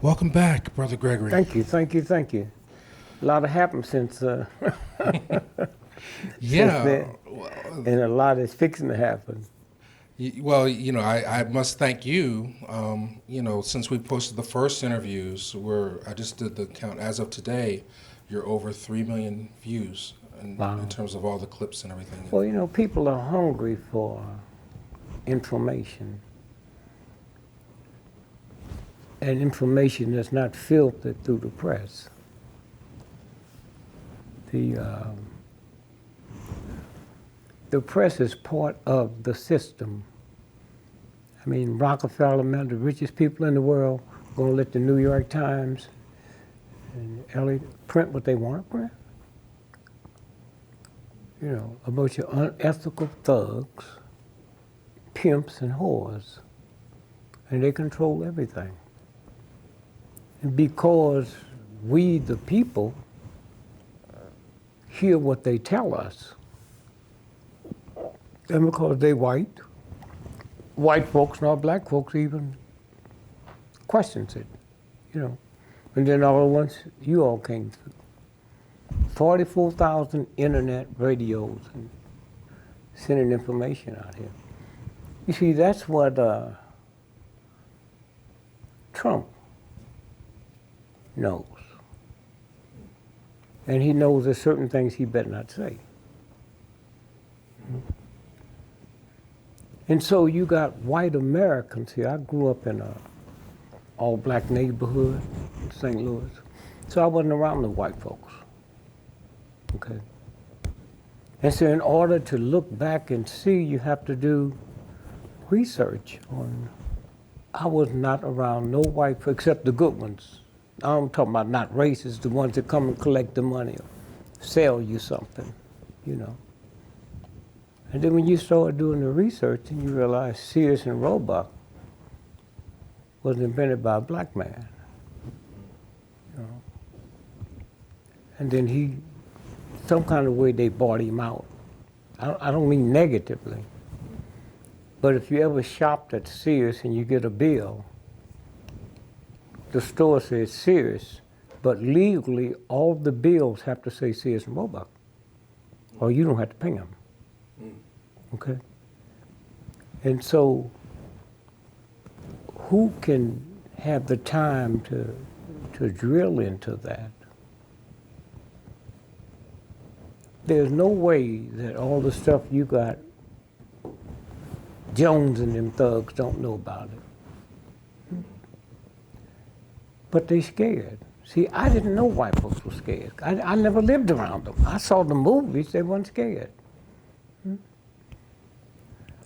Welcome back, Brother Gregory. Thank you, thank you, thank you. A lot has happened since, since Yeah. then, and a lot is fixing to happen. Well, I must thank you. Since we posted the first interviews, I just did the count. As of today, you're over 3 million views in terms of all the clips and everything. Well, people are hungry for information. And information that's not filtered through the press. The press is part of the system. I mean, Rockefeller, man, the richest people in the world, gonna let the New York Times and LA print what they want to print. A bunch of unethical thugs, pimps and whores, and they control everything. And because we, the people, hear what they tell us, and because they white folks, not black folks, even questions it, And then all at once, you all came through. 44,000 internet radios and sending information out here. You see, that's what Trump knows. And he knows there's certain things he better not say. And so you got white Americans here. I grew up in a all-black neighborhood in St. Louis. So I wasn't around the white folks. Okay. And so in order to look back and see, you have to do research on. I was not around no white folks except the good ones. I'm talking about not racist, the ones that come and collect the money or sell you something, And then when you start doing the research and you realize Sears and Roebuck was invented by a black man, And then some kind of way they bought him out. I don't mean negatively, but if you ever shopped at Sears and you get a bill, the store says Sears, but legally all the bills have to say Sears and Roebuck, or you don't have to pay them. Okay? And so, who can have the time to drill into that? There's no way that all the stuff you got, Jones and them thugs don't know about it. But they scared. See, I didn't know white folks were scared. I never lived around them. I saw the movies, they weren't scared.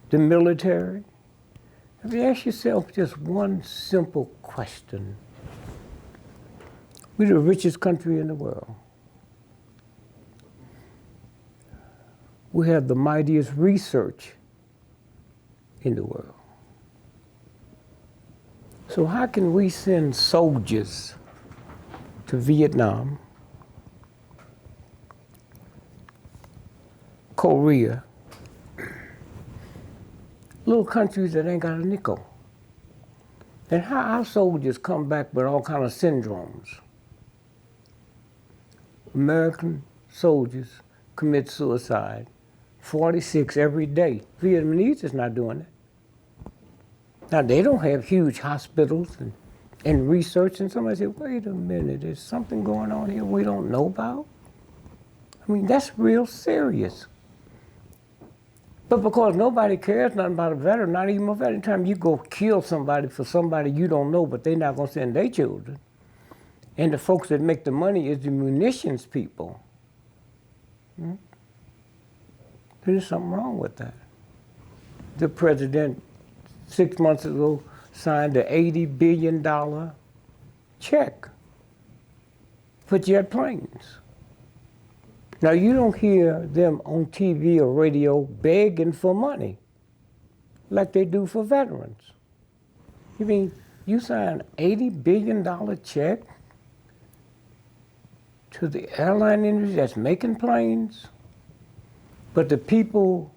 The military. If you ask yourself just one simple question, we're the richest country in the world. We have the mightiest research in the world. So how can we send soldiers to Vietnam, Korea, little countries that ain't got a nickel? And how our soldiers come back with all kind of syndromes? American soldiers commit suicide, 46 every day. Vietnamese is not doing it. Now, they don't have huge hospitals and research, and somebody said, wait a minute, there's something going on here we don't know about? I mean, that's real serious. But because nobody cares nothing about a veteran, not even a veteran, anytime you go kill somebody for somebody you don't know, but they're not gonna send their children, and the folks that make the money is the munitions people, there's something wrong with that. The president 6 months ago signed an $80 billion check for jet planes. Now, you don't hear them on TV or radio begging for money like they do for veterans. You mean you sign an $80 billion check to the airline industry that's making planes, but the people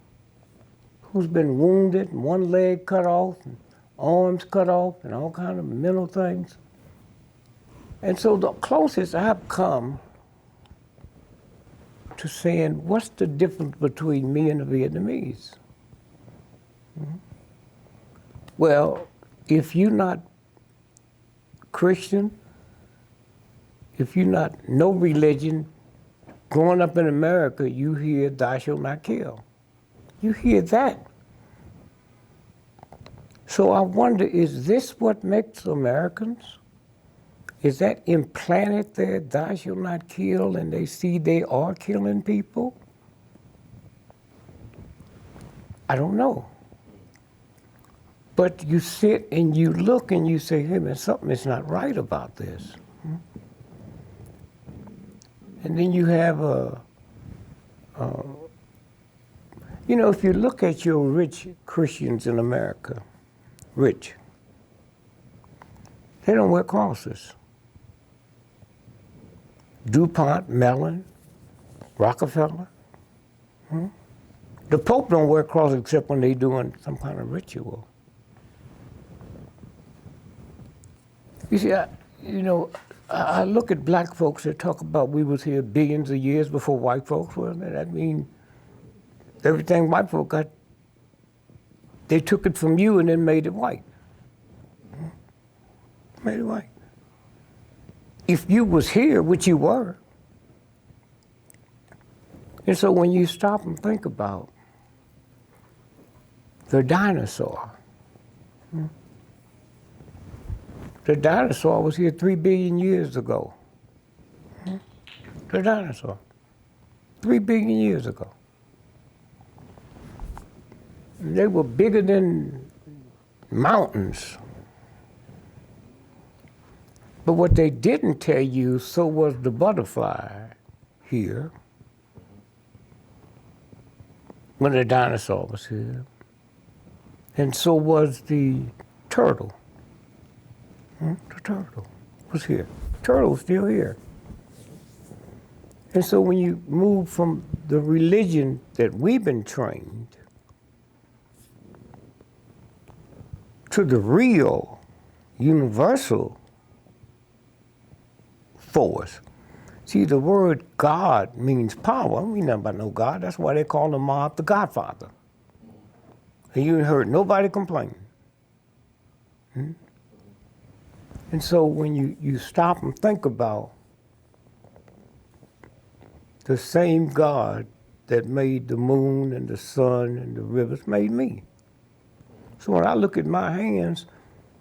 who's been wounded, one leg cut off, and arms cut off, and all kind of mental things, And so the closest I've come to saying, what's the difference between me and the Vietnamese? Well, if you're not Christian, if you're not no religion, growing up in America, you hear thou shalt not kill. You hear that. So I wonder, is this what makes Americans? Is that implanted there, thou shalt not kill, and they see they are killing people? I don't know. But you sit and you look and you say, hey man, something is not right about this. And then you have you know, if you look at your rich Christians in America, rich, they don't wear crosses. DuPont, Mellon, Rockefeller. The Pope don't wear crosses except when they're doing some kind of ritual. You see, I look at black folks that talk about we was here billions of years before white folks were. That means everything white folk got, they took it from you and then made it white. Made it white. If you was here, which you were, and so when you stop and think about the dinosaur, the dinosaur was here 3 billion years ago. The dinosaur, 3 billion years ago. They were bigger than mountains. But what they didn't tell you, so was the butterfly here when the dinosaur was here. And so was the turtle. The turtle was here. Turtle's still here. And so when you move from the religion that we've been trained to the real, universal force. See, the word God means power. We know about no God. That's why they call the mob the Godfather. And you ain't heard nobody complain. And so when you stop and think about the same God that made the moon and the sun and the rivers made me. So when I look at my hands,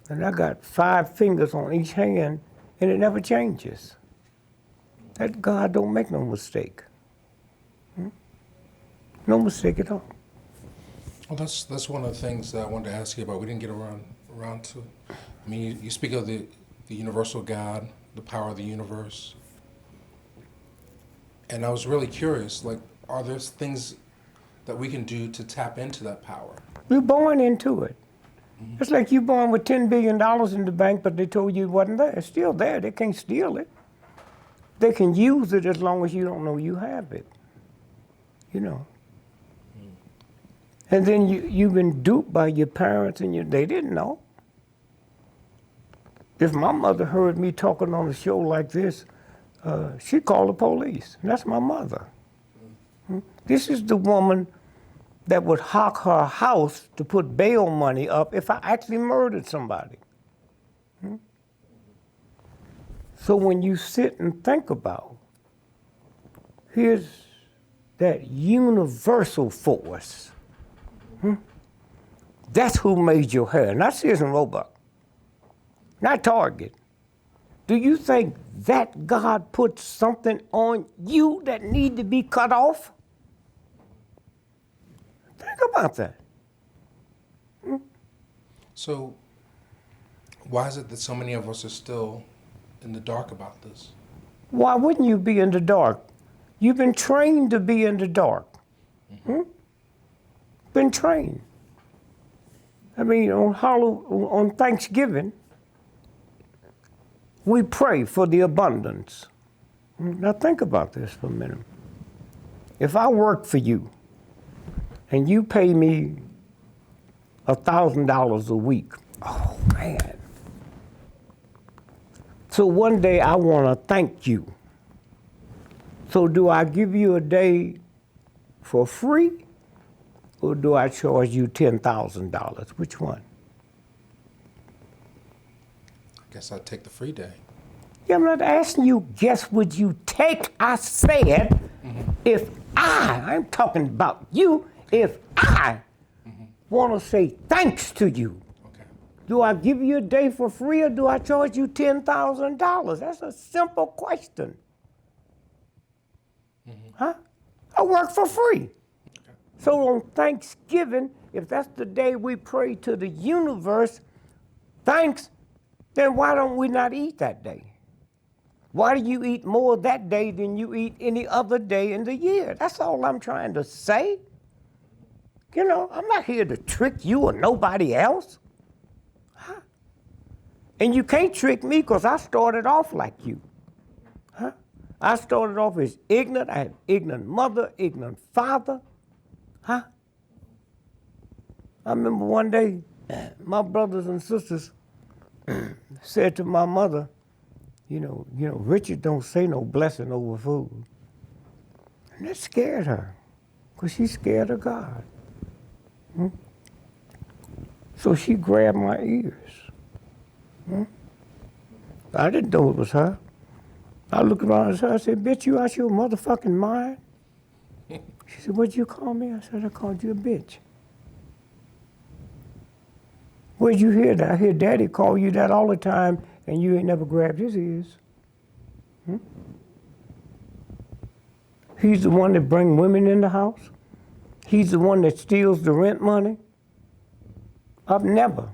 and I got 5 fingers on each hand, and it never changes. That God don't make no mistake. No mistake at all. Well, that's one of the things that I wanted to ask you about. We didn't get around to. I mean, you speak of the universal God, the power of the universe, and I was really curious. Like, are there things that we can do to tap into that power? You're born into it. It's like you born with $10 billion in the bank, but they told you it wasn't there. It's still there. They can't steal it. They can use it as long as you don't know you have it. You know. And then you've been duped by your parents, and they didn't know. If my mother heard me talking on a show like this, she'd call the police. And that's my mother. This is the woman that would hawk her house to put bail money up if I actually murdered somebody. So when you sit and think about, here's that universal force. That's who made your hair, not Sears and Roebuck, not Target. Do you think that God put something on you that need to be cut off? Think about that. So, why is it that so many of us are still in the dark about this? Why wouldn't you be in the dark? You've been trained to be in the dark. Been trained. I mean, on Thanksgiving, we pray for the abundance. Now think about this for a minute. If I work for you and you pay me $1,000 a week, oh man, So one day I want to thank you. So do I give you a day for free, or do I charge you $10,000? Which one? I guess I'd take the free day. Yeah, I'm not asking you, guess would you take? I said, if I'm talking about you, if I want to say thanks to you, Okay. do I give you a day for free or do I charge you $10,000? That's a simple question. Huh? I work for free. Okay. So on Thanksgiving, if that's the day we pray to the universe, thanks, then why don't we not eat that day? Why do you eat more that day than you eat any other day in the year? That's all I'm trying to say. You know, I'm not here to trick you or nobody else. Huh? And you can't trick me because I started off like you. Huh? I started off as ignorant. I had ignorant mother, ignorant father. Huh? I remember one day, my brothers and sisters said to my mother, you know, Richard don't say no blessing over food. And that scared her, because she's scared of God. So she grabbed my ears. I didn't know it was her. I looked around at her, I said, bitch, you out your motherfucking mind? She said, what'd you call me? I said, I called you a bitch. Where'd you hear that? I hear Daddy call you that all the time, and you ain't never grabbed his ears. He's the one that bring women in the house. He's the one that steals the rent money. I've never.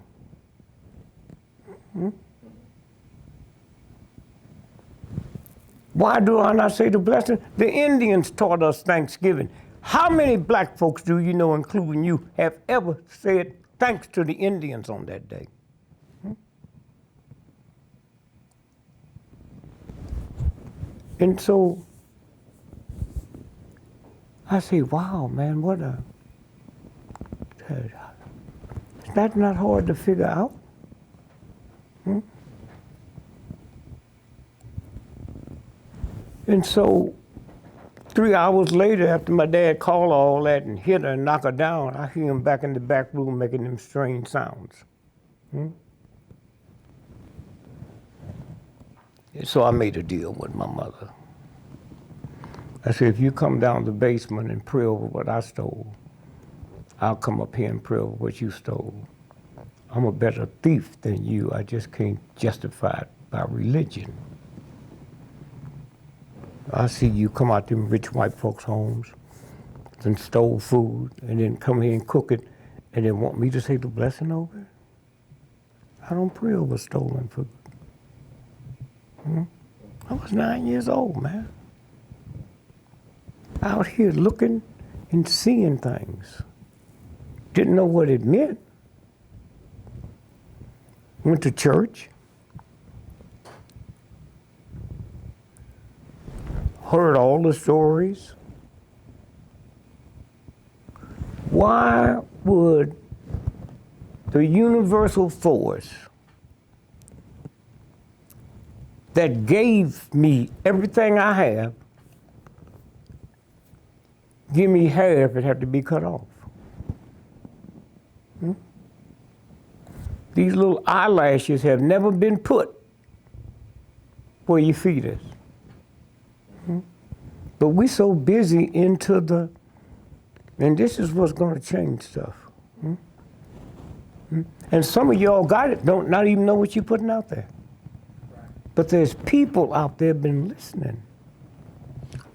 Why do I not say the blessing? The Indians taught us Thanksgiving. How many black folks do you know, including you, have ever said thanks to the Indians on that day? And so I say, wow, man, what a, is that not hard to figure out? And so 3 hours later, after my dad called all that and hit her and knocked her down, I hear him back in the back room making them strange sounds. So I made a deal with my mother. I said, if you come down the basement and pray over what I stole, I'll come up here and pray over what you stole. I'm a better thief than you. I just can't justify it by religion. I see you come out them rich white folks' homes and stole food and then come here and cook it and then want me to say the blessing over it. I don't pray over stolen food. I was 9 years old, man. Out here looking and seeing things. Didn't know what it meant. Went to church. Heard all the stories. Why would the universal force that gave me everything I have give me hair if it had to be cut off? These little eyelashes have never been put where your feet is. But we so busy into the, and this is what's gonna change stuff. And some of y'all got it, don't not even know what you're putting out there. But there's people out there been listening.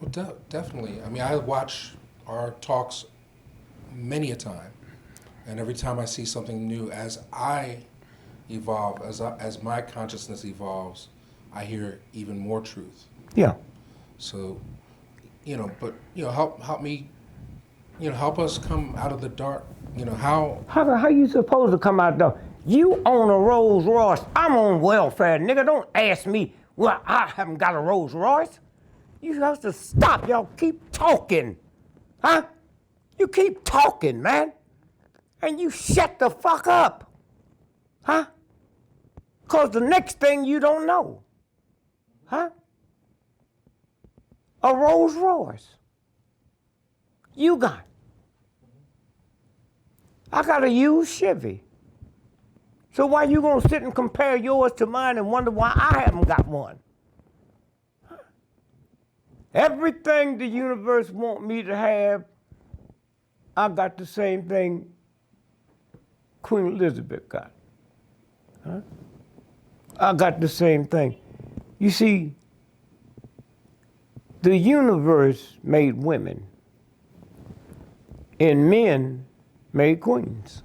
Well, definitely. I mean, I watch our talks many a time, and every time I see something new, as I evolve, as my consciousness evolves, I hear even more truth. Yeah. So, but help me, help us come out of the dark. How you supposed to come out there? You own a Rolls Royce. I'm on welfare, nigga. Don't ask me. Well, I haven't got a Rolls Royce. You have to stop. Y'all keep talking, huh? You keep talking, man, and you shut the fuck up, huh? Cause the next thing you don't know. Huh? A Rolls Royce. You got. I got a used Chevy. So why you gonna sit and compare yours to mine and wonder why I haven't got one? Everything the universe want me to have, I got the same thing Queen Elizabeth got. Huh? I got the same thing. You see, the universe made women, and men made queens.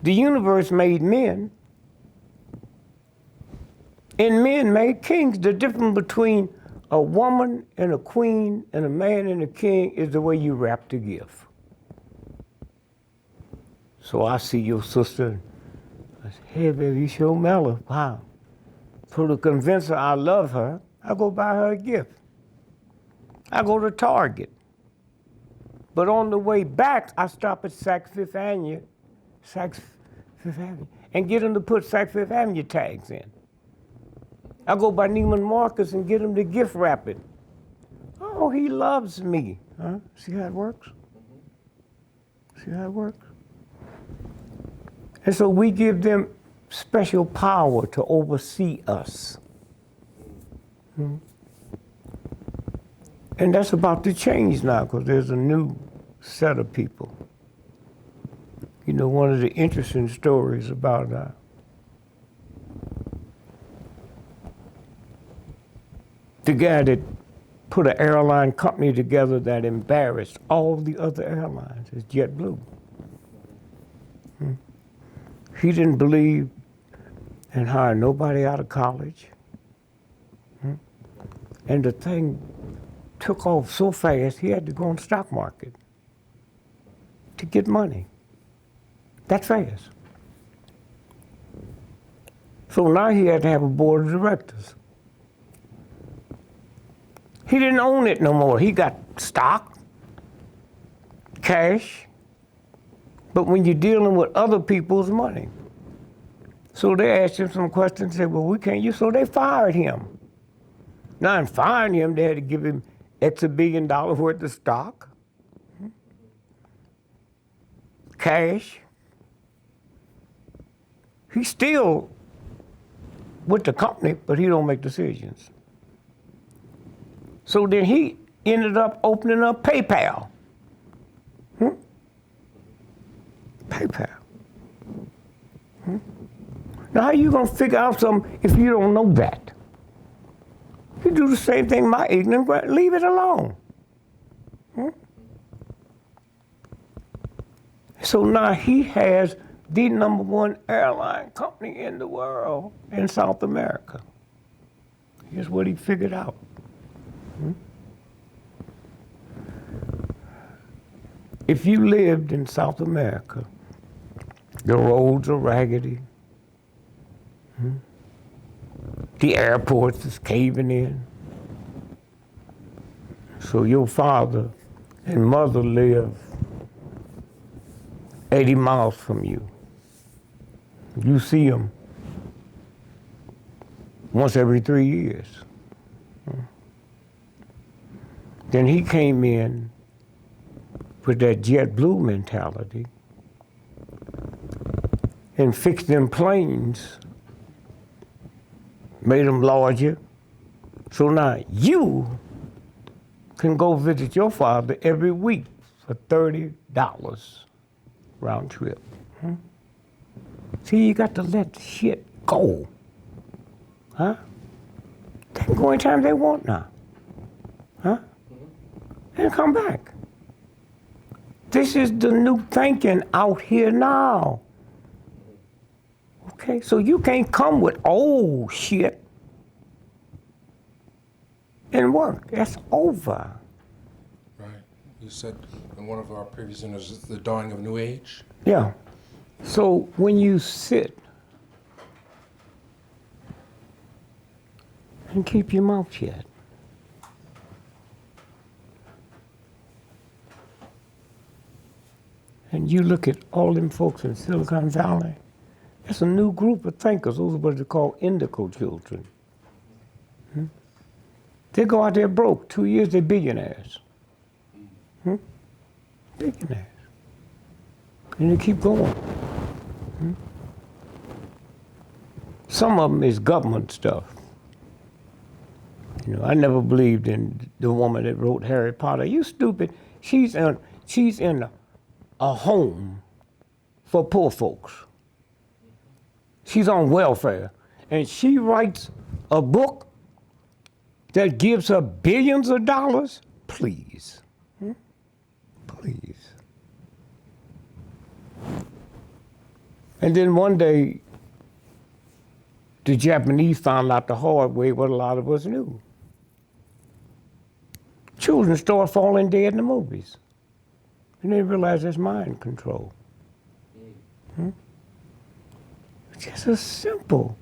The universe made men, and men made kings. The difference between a woman and a queen and a man and a king is the way you wrap the gift. So I see your sister, I say, hey baby, you sure mellow, wow. So to convince her I love her, I go buy her a gift. I go to Target. But on the way back, I stop at Saks Fifth Avenue, and get them to put Saks Fifth Avenue tags in. I go by Neiman Marcus and get them to gift wrap it. Oh, he loves me. Huh? See how it works? See how it works? And so we give them special power to oversee us. And that's about to change now because there's a new set of people. You know, one of the interesting stories about the guy that put an airline company together that embarrassed all the other airlines is JetBlue. He didn't believe in hiring nobody out of college. And the thing took off so fast, he had to go on the stock market to get money. That fast. So now he had to have a board of directors. He didn't own it no more. He got stock, cash, but when you're dealing with other people's money. So they asked him some questions, said, well, we can't use, so they fired him. Now in firing him, they had to give him X $1 billion worth of stock, cash. He's still with the company, but he don't make decisions. So then he ended up opening up PayPal. PayPal. Now how you gonna figure out something if you don't know that? You do the same thing my ignorant, leave it alone. So now he has the #1 airline company in the world in South America. Here's what he figured out. If you lived in South America, the roads are raggedy. The airports is caving in. So your father and mother live 80 miles from you. You see them once every 3 years. Then he came in with that JetBlue mentality and fixed them planes, made them larger. So now you can go visit your father every week for $30 round trip. See, you got to let shit go. Huh? They can go anytime they want now. Huh? And come back. This is the new thinking out here now. Okay, so you can't come with old shit and work. That's over. Right. You said in one of our previous interviews, it's the dawning of New Age. Yeah. So when you sit and keep your mouth shut, and you look at all them folks in Silicon Valley, it's a new group of thinkers. Those are what they call Indigo children. They go out there broke. 2 years, they're billionaires. Billionaires. And they keep going. Some of them is government stuff. You know, I never believed in the woman that wrote Harry Potter. You stupid. She's in a home for poor folks. She's on welfare. And she writes a book that gives her billions of dollars. Please. Please. And then one day, the Japanese found out the hard way what a lot of us knew. Children start falling dead in the movies. And they realize that's mind control. It's just so simple.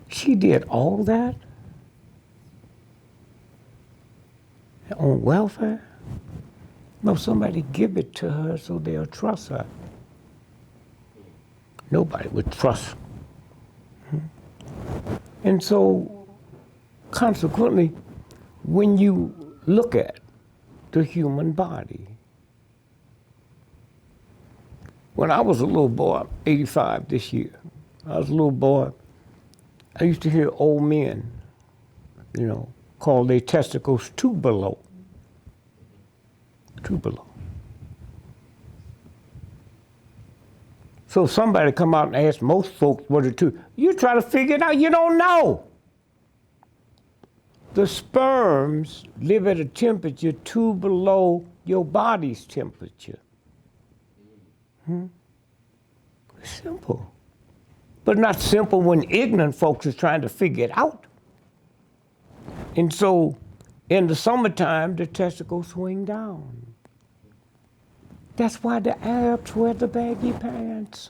She did all that on welfare? No, somebody give it to her so they'll trust her. Nobody would trust. And so, consequently, when you look at the human body, when I was a little boy, I'm 85 this year, I was a little boy, I used to hear old men, you know, call their testicles too below. Too below. So somebody come out and ask most folks what it two. You try to figure it out, you don't know. The sperms live at a temperature too below your body's temperature. It's simple. But not simple when ignorant folks is trying to figure it out. And so in the summertime, the testicles swing down. That's why the Arabs wear the baggy pants.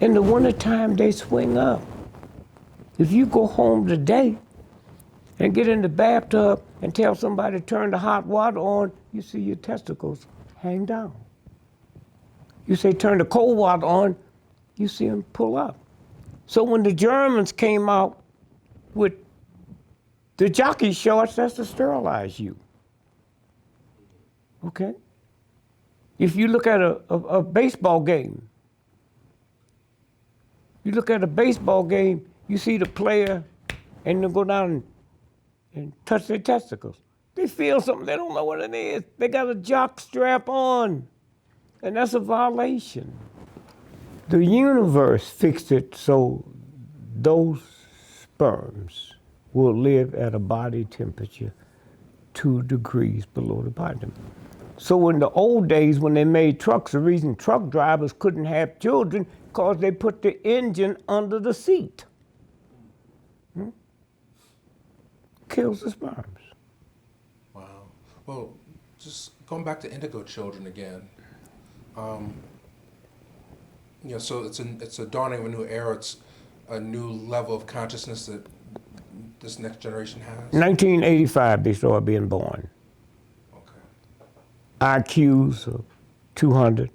In the wintertime, they swing up. If you go home today and get in the bathtub and tell somebody to turn the hot water on, you see your testicles hang down. You say turn the cold water on, you see them pull up. So when the Germans came out with the jockey shorts, that's to sterilize you. Okay? If you look at a baseball game, you see the player and they go down and touch their testicles. They feel something, they don't know what it is. They got a jock strap on, and that's a violation. The universe fixed it so those sperms will live at a body temperature 2 degrees below the body temperature. So in the old days when they made trucks, the reason truck drivers couldn't have children because they put the engine under the seat. Kills the sperms. Wow. Well, just going back to Indigo children again. You know, so it's a dawning of a new era. It's a new level of consciousness that this next generation has. 1985, they started being born. IQs of 200.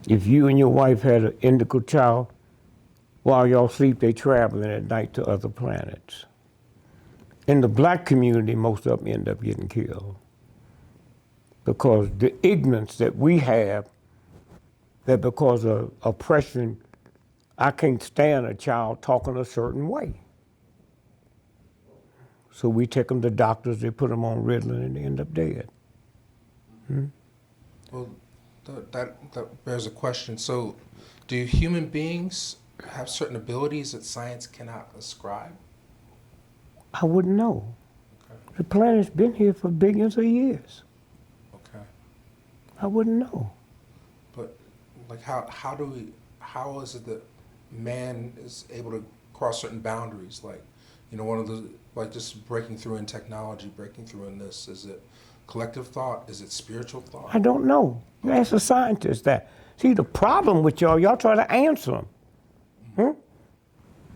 If you and your wife had an indigo child, while y'all sleep, they traveling at night to other planets. In the black community, most of them end up getting killed because the ignorance that we have, that because of oppression, I can't stand a child talking a certain way. So we take them to doctors, they put them on Ritalin, and they end up dead. Well, that bears a question. So, do human beings have certain abilities that science cannot ascribe? I wouldn't know. Okay. The planet's been here for billions of years. Okay. I wouldn't know. But, like, how is it that man is able to cross certain boundaries? Like, you know, one of the, like, just breaking through in technology, breaking through in this, is it collective thought? Is it spiritual thought? I don't know. You ask a scientist that. See, the problem with y'all try to answer them.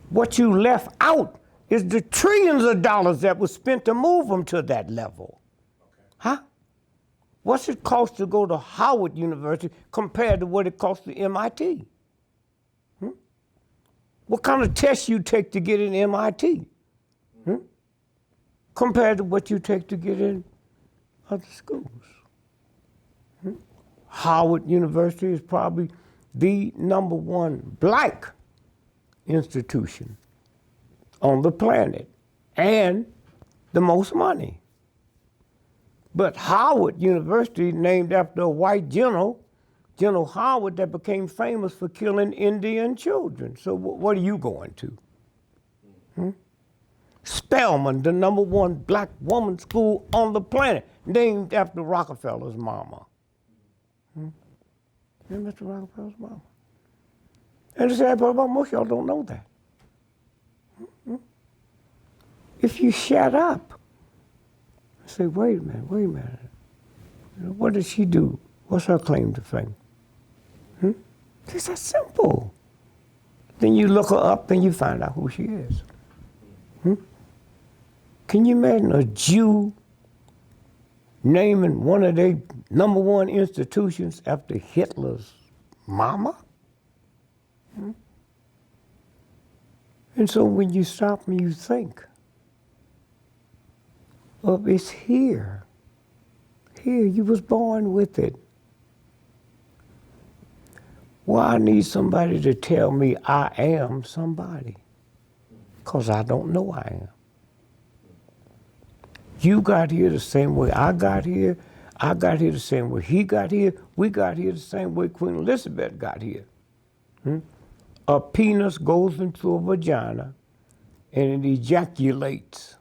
What you left out is the trillions of dollars that was spent to move them to that level. Okay. What's it cost to go to Howard University compared to what it cost to MIT? What kind of test you take to get in MIT? Compared to what you take to get in other schools. Howard University is probably the #1 black institution on the planet and the most money. But Howard University, named after a white general, General Howard, that became famous for killing Indian children. So what are you going to? Spelman, the #1 black woman's school on the planet, named after Rockefeller's mama. Named after Rockefeller's mama. And the sad part about most y'all don't know that. If you shut up, say, wait a minute. You know, what did she do? What's her claim to fame? It's that simple. Then you look her up and you find out who she is. Can you imagine a Jew naming one of their #1 institutions after Hitler's mama? And so when you stop and you think, oh, it's here. Here, you was born with it. Well, I need somebody to tell me I am somebody, because I don't know I am. You got here the same way I got here. I got here the same way he got here. We got here the same way Queen Elizabeth got here. A penis goes into a vagina and it ejaculates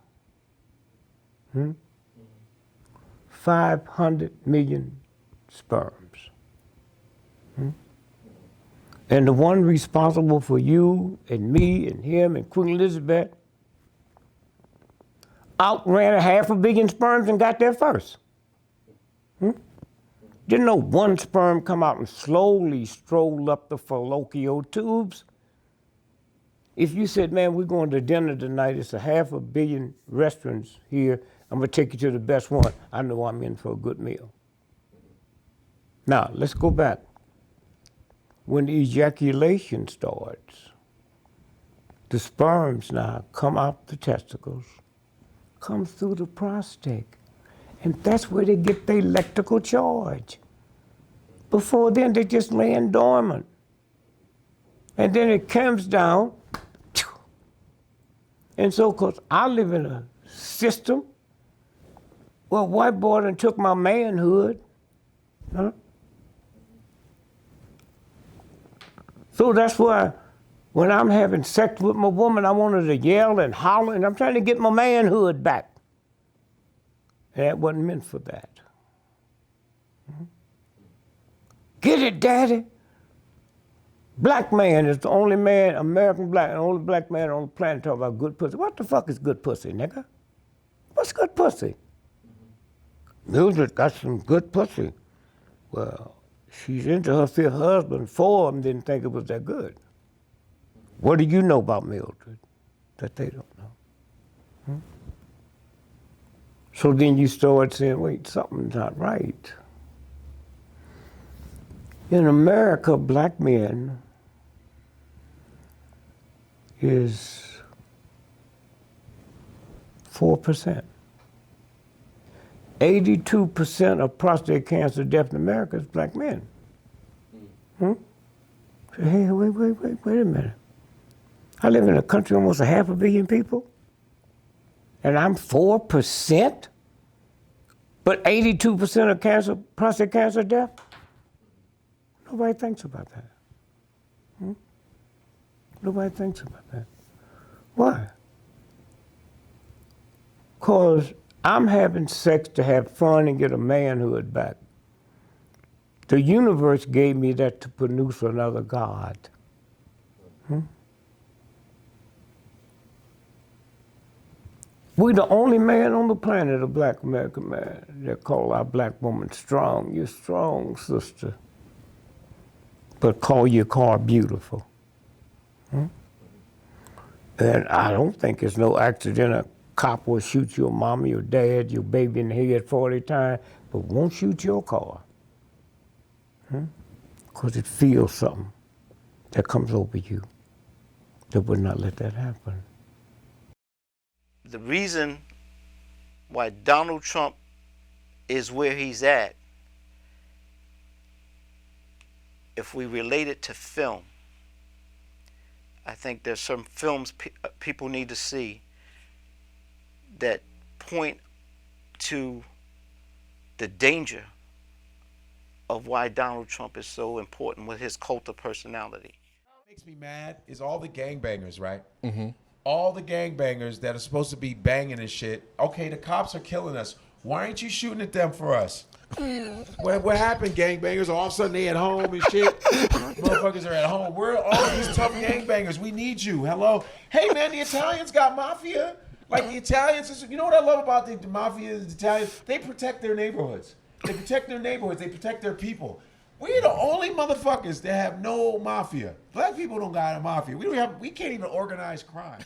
500 million sperms. And the one responsible for you and me and him and Queen Elizabeth outran 500 million sperms and got there first. Didn't know one sperm come out and slowly stroll up the fallopian tubes. If you said, man, we're going to dinner tonight, it's 500 million restaurants here, I'm gonna take you to the best one, I know I'm in for a good meal. Now, let's go back. When the ejaculation starts, the sperms now come out the testicles, come through the prostate, and that's where they get their electrical charge. Before then, they're just laying dormant. And then it comes down, and so, because I live in a system, well, white boy done took my manhood, So that's why when I'm having sex with my woman, I want her to yell and holler, and I'm trying to get my manhood back. And that wasn't meant for that. Get it, daddy? Black man is the only man, American black, the only black man on the planet talking about good pussy. What the fuck is good pussy, nigga? What's good pussy? Mildred got some good pussy. Well, she's into her fifth husband. 4 of them didn't think it was that good. What do you know about Mildred that they don't know? So then you start saying, wait, something's not right. In America, black men is 4%. 82% of prostate cancer death in America is black men. Say, hey, wait a minute. I live in a country almost 500 million people, and I'm 4%, but 82% of cancer, prostate cancer death? Nobody thinks about that. Nobody thinks about that. Why? Because I'm having sex to have fun and get a manhood back. The universe gave me that to produce another God. We're the only man on the planet, a black American man, that call our black woman strong. You're strong, sister. But call your car beautiful. And I don't think it's no accident a cop will shoot your mama, your dad, your baby in the head 40 times, but won't shoot your car. Because it feels something that comes over you. that would not let that happen. The reason why Donald Trump is where he's at, if we relate it to film, I think there's some films people need to see that point to the danger of why Donald Trump is so important with his cult of personality. What makes me mad is all the gangbangers, right? Mm-hmm. All the gangbangers that are supposed to be banging and shit. Okay, the cops are killing us. Why aren't you shooting at them for us? What happened, gangbangers? All of a sudden they at home and shit. Motherfuckers are at home. We're all these tough gangbangers. We need you. Hello? Hey, man, the Italians got mafia. Like the Italians, you know what I love about the mafia, the Italians? They protect their neighborhoods. They protect their neighborhoods. They protect their people. We're the only motherfuckers that have no mafia. Black people don't got a mafia. We can't even organize crime.